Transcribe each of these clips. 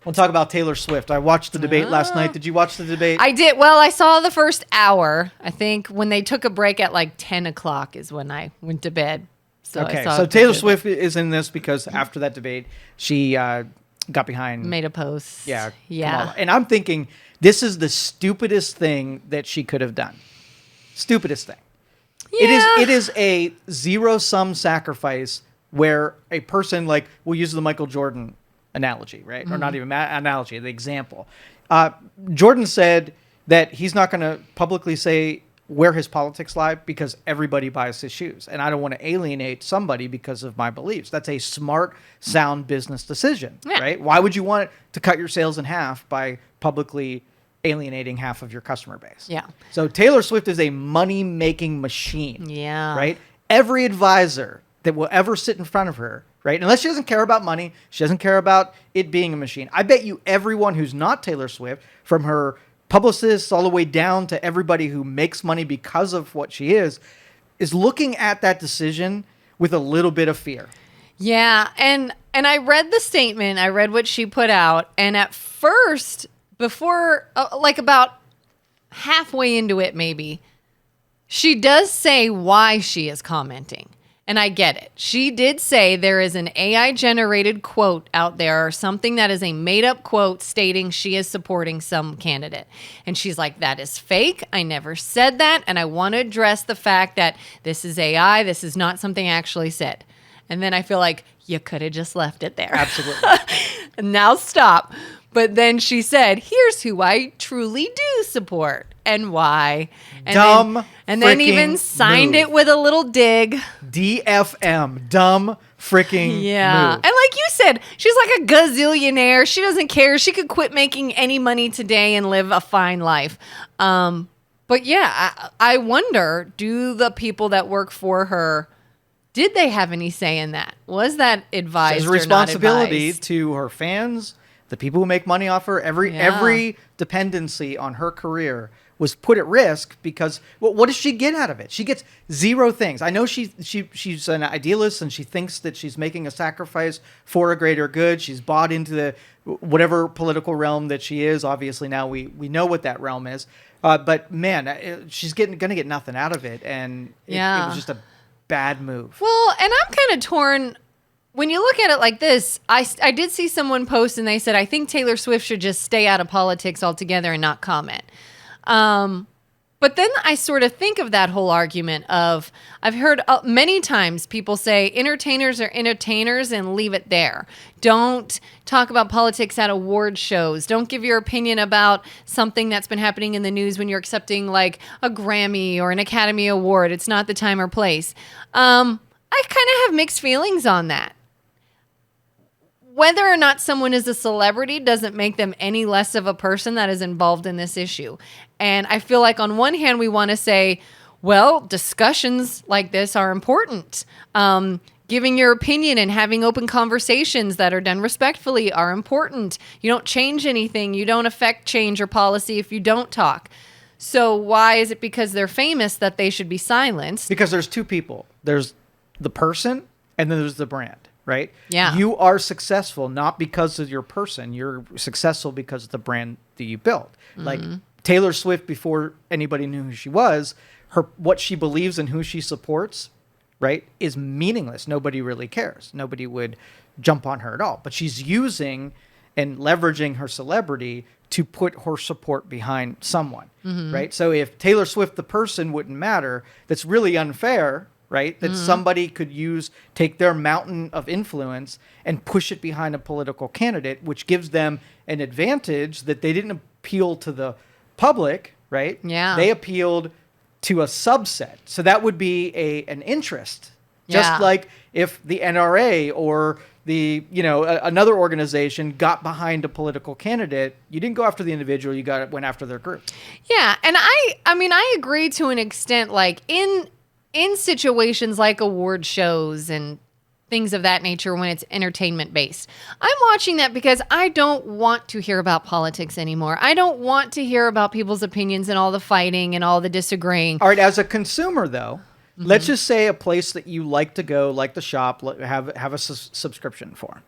We'll talk about Taylor Swift. I watched the debate last night. Did you watch the debate? I did. Well, I saw the first hour. I think when they took a break at like 10 o'clock is when I went to bed. So Taylor Swift is in this because after that debate, she got behind. Made a post. Yeah. Yeah. And I'm thinking this is the stupidest thing that she could have done. Stupidest thing. Yeah. It is a zero-sum sacrifice where a person, like, we'll use the Michael Jordan analogy, right? Or not even analogy, the example. Jordan said that he's not going to publicly say where his politics lie because everybody buys his shoes. And I don't want to alienate somebody because of my beliefs. That's a smart, sound business decision, right? Why would you want to cut your sales in half by publicly alienating half of your customer base? Yeah. So Taylor Swift is a money-making machine. Yeah. Right? Every advisor that will ever sit in front of her, right? Unless she doesn't care about money, she doesn't care about it being a machine. I bet you everyone who's not Taylor Swift, from her publicists all the way down to everybody who makes money because of what she is looking at that decision with a little bit of fear. Yeah. And I read the statement. I read what she put out. And at first, before, like about halfway into it maybe, she does say why she is commenting. And I get it. She did say there is an AI-generated quote out there or something that is a made-up quote stating she is supporting some candidate. And she's like, that is fake. I never said that. And I want to address the fact that this is AI. This is not something I actually said. And then I feel like you could have just left it there. Absolutely. Now stop. But then she said, here's who I truly do support and why. And then even signed it with a little dig. DFM. Dumb freaking move. And like you said, she's like a gazillionaire. She doesn't care. She could quit making any money today and live a fine life. But yeah, I wonder, do the people that work for her, did they have any say in that? Was that advised or not responsibility advised? to her fans, the people who make money off her. Every dependency on her career was put at risk because what does she get out of it? She gets zero things. I know she's an idealist and she thinks that she's making a sacrifice for a greater good. She's bought into the whatever political realm that she is. Obviously now we know what that realm is. But man, she's going to get nothing out of it. And it was just a bad move. Well, and I'm kind of torn. When you look at it like this, I did see someone post and they said, I think Taylor Swift should just stay out of politics altogether and not comment. But then I sort of think of that whole argument of, I've heard many times people say entertainers are entertainers and leave it there. Don't talk about politics at award shows. Don't give your opinion about something that's been happening in the news when you're accepting like a Grammy or an Academy Award. It's not the time or place. I kind of have mixed feelings on that. Whether or not someone is a celebrity doesn't make them any less of a person that is involved in this issue. And I feel like on one hand, we want to say, well, discussions like this are important. Giving your opinion and having open conversations that are done respectfully are important. You don't change anything. You don't affect change or policy if you don't talk. So why is it because they're famous that they should be silenced? Because there's two people. There's the person and then there's the brand. Right? Yeah. You are successful not because of your person. You're successful because of the brand that you built. Mm-hmm. Like Taylor Swift, before anybody knew who she was, what she believes and who she supports, right, is meaningless. Nobody really cares. Nobody would jump on her at all. But she's using and leveraging her celebrity to put her support behind someone, right? So if Taylor Swift, the person, wouldn't matter, that's really unfair, right? That somebody could take their mountain of influence and push it behind a political candidate, which gives them an advantage that they didn't appeal to the public, right? Yeah. They appealed to a subset. So that would be an interest. Just like if the NRA or another organization got behind a political candidate, you didn't go after the individual, went after their group. Yeah. And I mean, I agree to an extent, like in situations like award shows and things of that nature when it's entertainment based. I'm watching that because I don't want to hear about politics anymore. I don't want to hear about people's opinions and all the fighting and all the disagreeing. All right, as a consumer though, let's just say a place that you like to go, like the shop, have a subscription for.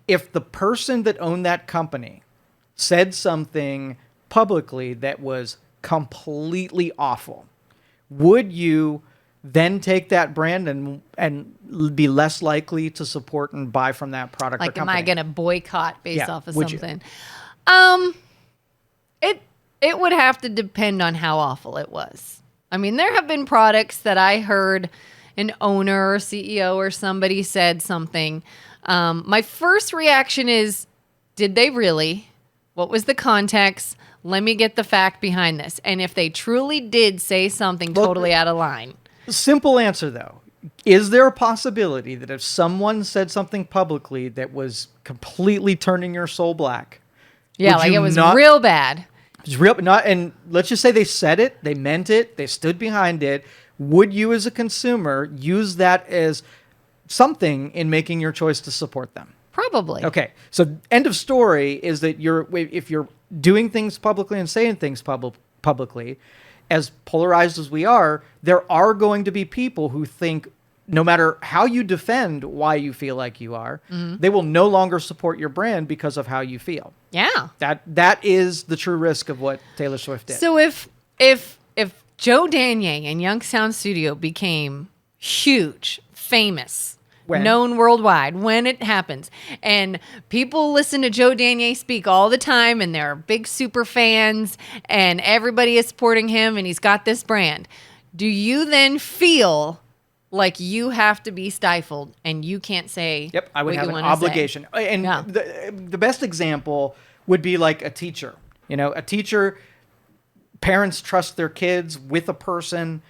If the person that owned that company said something publicly that was completely awful, would you then take that brand and be less likely to support and buy from that product or Like, company? am I going to boycott based off of would you? something? It would have to depend on how awful it was. I mean, there have been products that I heard an owner or CEO or somebody said something. My first reaction is, did they really? What was the context? Let me get the fact behind this. And if they truly did say something totally out of line. Simple answer, though. Is there a possibility that if someone said something publicly that was completely turning your soul black? Yeah, like it was real bad. It's real, and let's just say they said it, they meant it, they stood behind it. Would you, as a consumer, use that as something in making your choice to support them? Probably. Okay, so end of story is that if you're doing things publicly and saying things publicly, as polarized as we are, there are going to be people who think no matter how you defend why you feel like you are, they will no longer support your brand because of how you feel. Yeah. That is the true risk of what Taylor Swift did. So if Joe Danier and Youngstown Studio became huge, famous, known worldwide when it happens, and people listen to Joe Danier speak all the time, and they're big super fans, and everybody is supporting him, and he's got this brand, do you then feel like you have to be stifled and you can't say Yep, I would what have you an wanna obligation. say? And Yeah. the best example would be like a teacher. A teacher, parents trust their kids with a person.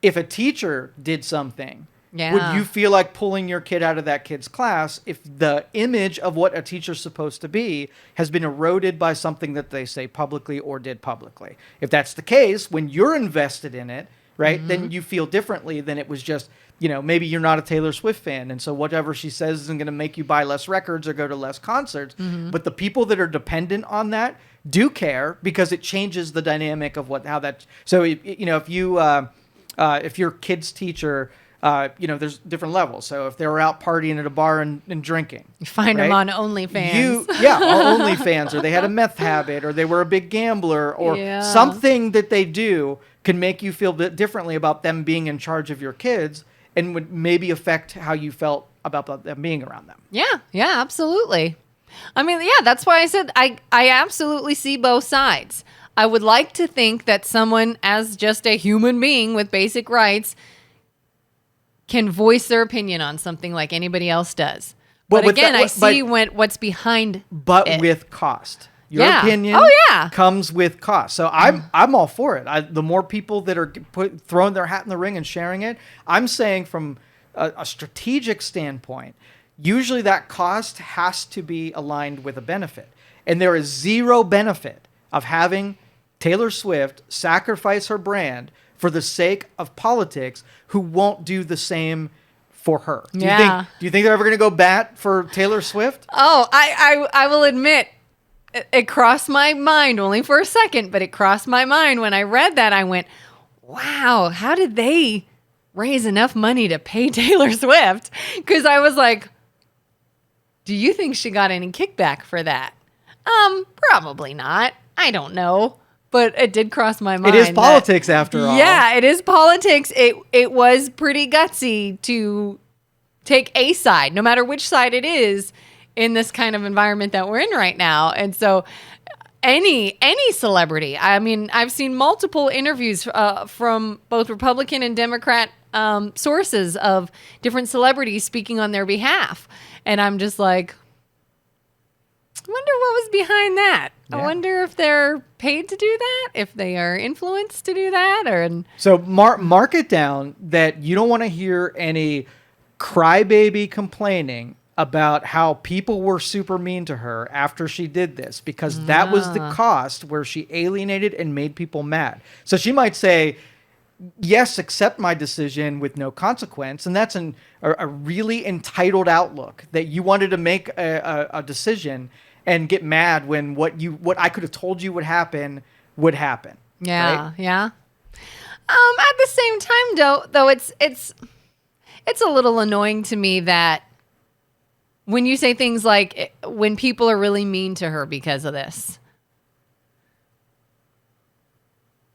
If a teacher did something, would you feel like pulling your kid out of that kid's class if the image of what a teacher's supposed to be has been eroded by something that they say publicly or did publicly? If that's the case, when you're invested in it, right, then you feel differently than it was just, maybe you're not a Taylor Swift fan, and so whatever she says isn't going to make you buy less records or go to less concerts. But the people that are dependent on that do care because it changes the dynamic of how that. So if your kid's teacher, there's different levels. So if they were out partying at a bar and drinking, You find them on OnlyFans. or OnlyFans, or they had a meth habit, or they were a big gambler, or something that they do can make you feel differently about them being in charge of your kids and would maybe affect how you felt about them being around them. Yeah, absolutely. I mean, that's why I said I absolutely see both sides. I would like to think that someone, as just a human being with basic rights, can voice their opinion on something like anybody else does. But again, I see what's behind it. With cost. Your opinion comes with cost. So I'm all for it. The more people that are throwing their hat in the ring and sharing it, I'm saying from a strategic standpoint, usually that cost has to be aligned with a benefit. And there is zero benefit of having Taylor Swift sacrifice her brand for the sake of politics who won't do the same for her. Do you think they're ever going to go bat for Taylor Swift? Oh, I will admit, it crossed my mind only for a second, but it crossed my mind when I read that. I went, wow, how did they raise enough money to pay Taylor Swift? Because I was like, do you think she got any kickback for that? Probably not. I don't know. But it did cross my mind. It is politics after all. Yeah, it is politics. It was pretty gutsy to take a side, no matter which side it is, in this kind of environment that we're in right now. And so any celebrity, I mean, I've seen multiple interviews from both Republican and Democrat sources of different celebrities speaking on their behalf. And I'm just like, I wonder what was behind that. Yeah. I wonder if they're paid to do that, if they are influenced to do that, So mark it down that you don't want to hear any crybaby complaining about how people were super mean to her after she did this, because that was the cost where she alienated and made people mad. So she might say, yes, accept my decision with no consequence. And that's a really entitled outlook, that you wanted to make a decision and get mad when what I could have told you would happen. Yeah, right? yeah. At the same time, though, it's a little annoying to me that when you say things like when people are really mean to her because of this.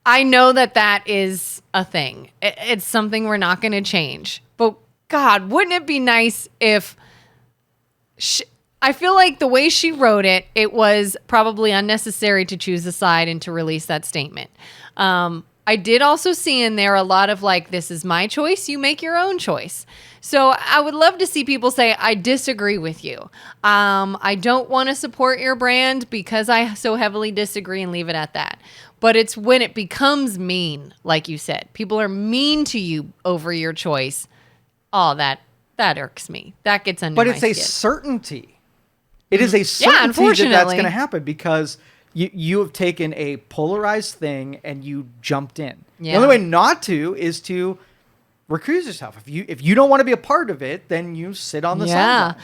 I know that is a thing. It's something we're not going to change. But God, wouldn't it be nice if I feel like the way she wrote it, it was probably unnecessary to choose a side and to release that statement. I did also see in there a lot of like, this is my choice, you make your own choice. So I would love to see people say, I disagree with you. I don't want to support your brand because I so heavily disagree, and leave it at that. But it's when it becomes mean, like you said. People are mean to you over your choice. Oh, that irks me. That gets under my skin. But it's a certainty. It is a certainty that that's going to happen because you have taken a polarized thing and you jumped in. Yeah. The only way not to is to recuse yourself. If you don't want to be a part of it, then you sit on the sideline.